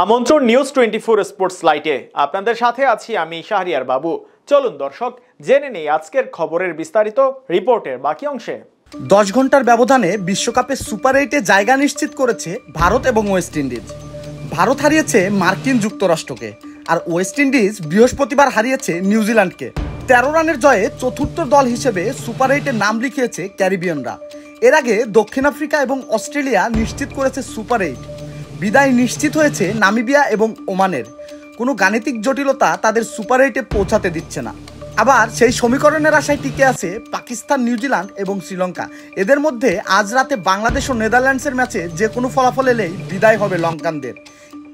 আমন্ত্রণ news 24 sports লাইটে আপনাদের সাথে আছি আমি শাহরিয়ার বাবু। চলুন দর্শক জেনে নেই আজকের খবরের বিস্তারিত রিপোর্টের বাকি অংশে। 10 ঘন্টার ব্যবধানে বিশ্বকাপে সুপার 8-এ জায়গা নিশ্চিত করেছে ভারত এবং ওয়েস্ট ইন্ডিজ। ভারত হারিয়েছে মার্কিন যুক্তরাষ্ট্রকে, আর ওয়েস্ট ইন্ডিজ বৃহস্পতিবার হারিয়েছে নিউজিল্যান্ডকে। 13 রানের জয়ে চতুর্থ দল হিসেবে সুপার 8-এ নাম লিখিয়েছে ক্যারিবিয়ানরা। এর আগে দক্ষিণ আফ্রিকা এবং অস্ট্রেলিয়া নিশ্চিত করেছে সুপার 8। বিদায় নিশ্চিত হয়েছে নামিবিয়া এবং ওমানের। কোনো গাণিতিক জটিলতা তাদের সুপার 8-এ পৌঁছাতে দিচ্ছে না। আবার সেই সমীকরণের আশায় টিকে আছে পাকিস্তান, নিউজিল্যান্ড এবং শ্রীলঙ্কা। এদের মধ্যে আজ রাতে বাংলাদেশ ও নেদারল্যান্ডসের ম্যাচে যে কোনো ফলাফল এলেই বিদায় হবে লঙ্কানদের।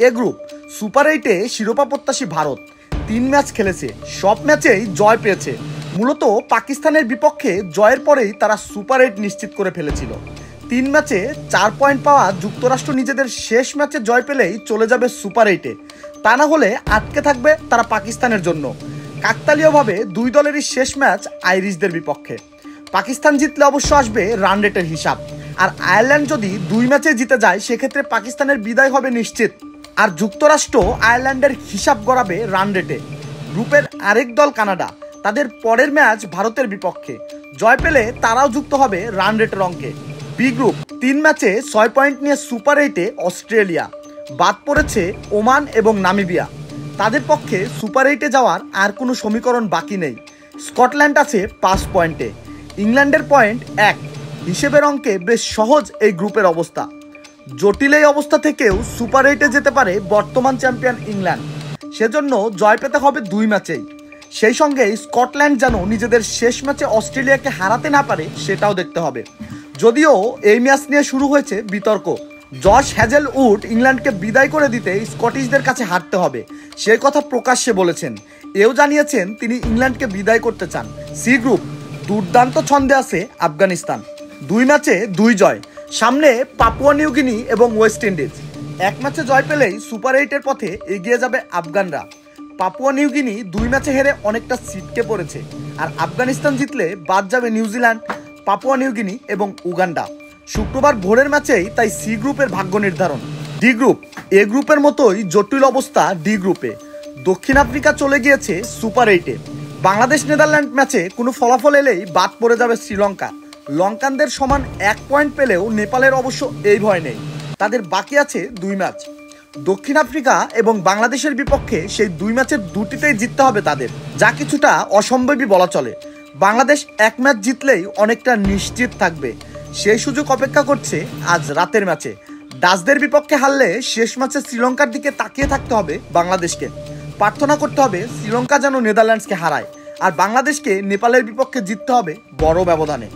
এ গ্রুপ সুপার 8-এ শিরোপা প্রত্যাশী ভারত 3 ম্যাচ খেলেছে, সব ম্যাচেই জয় পেয়েছে। মূলত পাকিস্তানের বিপক্ষে জয়ের পরেই তারা সুপার 8 নিশ্চিত করে ফেলেছিল। 3 ম্যাচে 4 পয়েন্ট পাওয়া যুক্তরাষ্ট্র নিজেদের শেষ ম্যাচে জয় পেলেই চলে যাবে সুপার 8-এ। তা না হলে আটকে থাকবে তারা পাকিস্তানের জন্য। কাকতালীয়ভাবে দুই দলেরই শেষ ম্যাচ আইরিশদের বিপক্ষে। পাকিস্তান জিতলে অবশ্য আসবে রান রেটের হিসাব, আর আয়ারল্যান্ড যদি 2 ম্যাচে জিতে যায় সেক্ষেত্রে পাকিস্তানের বিদায় হবে নিশ্চিত। আর যুক্তরাষ্ট্র আয়ারল্যান্ডের হিসাব গড়াবে রান রেটে। গ্রুপের আরেক দল কানাডা, তাদের পরের ম্যাচ ভারতের বিপক্ষে। জয় পেলে তারাও যুক্ত হবে রান রেটের অঙ্কে। বি গ্রুপ 3 ম্যাচে 6 পয়েন্ট নিয়ে সুপার 8-এ অস্ট্রেলিয়া। বাদ পড়েছে ওমান এবং নামিবিয়া। তাদের পক্ষে সুপার 8-এ যাওয়ার আর কোনো সমীকরণ বাকি নেই। স্কটল্যান্ড আছে 5 পয়েন্টে, ইংল্যান্ডের পয়েন্ট 1। হিসেবের অঙ্কে বেশ সহজ এই গ্রুপের অবস্থা। জটিল এই অবস্থা থেকেও সুপার 8-এ যেতে পারে বর্তমান চ্যাম্পিয়ন ইংল্যান্ড। সেজন্য জয় পেতে হবে 2 ম্যাচেই। সেই সঙ্গে স্কটল্যান্ড যেন নিজেদের শেষ ম্যাচে অস্ট্রেলিয়াকে হারাতে না পারে সেটাও দেখতে হবে। যদিও এই ম্যাচ নিয়ে শুরু হয়েছে বিতর্ক। জশ হ্যাজেলউড ইংল্যান্ডকে বিদায় করে দিতে স্কটিশদের কাছে হারতে হবে, সেই কথা প্রকাশ্যে বলেছেন। এও জানিয়েছেন তিনি ইংল্যান্ডকে বিদায় করতে চান। সি গ্রুপ দুর্দান্ত ছন্দে আছে আফগানিস্তান। 2 ম্যাচে 2 জয়। সামনে পাপুয়া নিউগিনি এবং ওয়েস্ট ইন্ডিজ। 1 ম্যাচে জয় পেলেই সুপার 8-এর পথে এগিয়ে যাবে আফগানরা। পাপুয়া নিউগিনি 2 ম্যাচে হেরে অনেকটা ছিটকে পড়েছে, আর আফগানিস্তান জিতলে বাদ যাবে নিউজিল্যান্ড, পাপুয়া নিউগিনি এবং উগান্ডা। শুক্রবার ভোরের ম্যাচেই তাই সি গ্রুপের ভাগ্য নির্ধারণ। ডি গ্রুপ এ গ্রুপের মতোই জটিল অবস্থা ডি গ্রুপে। দক্ষিণ আফ্রিকা চলে গিয়েছে সুপার 8-এ। বাংলাদেশ নেদারল্যান্ড ম্যাচে কোনো ফলাফল এলেই বাদ পড়ে যাবে শ্রীলঙ্কা। লঙ্কানদের সমান 1 পয়েন্ট পেলেও নেপালের অবশ্য এই ভয় নেই, তাদের বাকি আছে 2 ম্যাচ। দক্ষিণ আফ্রিকা এবং বাংলাদেশের বিপক্ষে সেই 2 ম্যাচের দুটিতেই জিততে হবে তাদের, যা কিছুটা অসম্ভবই বলা চলে। বাংলাদেশ 1 ম্যাচ জিতলেই অনেকটা নিশ্চিত থাকবে। সেই সুযোগ অপেক্ষা করছে আজ রাতের ম্যাচে। ডাচদের বিপক্ষে হারলে শেষ ম্যাচে শ্রীলঙ্কার দিকে তাকিয়ে থাকতে হবে বাংলাদেশকে। প্রার্থনা করতে হবে শ্রীলঙ্কা যেন নেদারল্যান্ডসকে হারায়, আর বাংলাদেশকে নেপালের বিপক্ষে জিততে হবে বড় ব্যবধানে।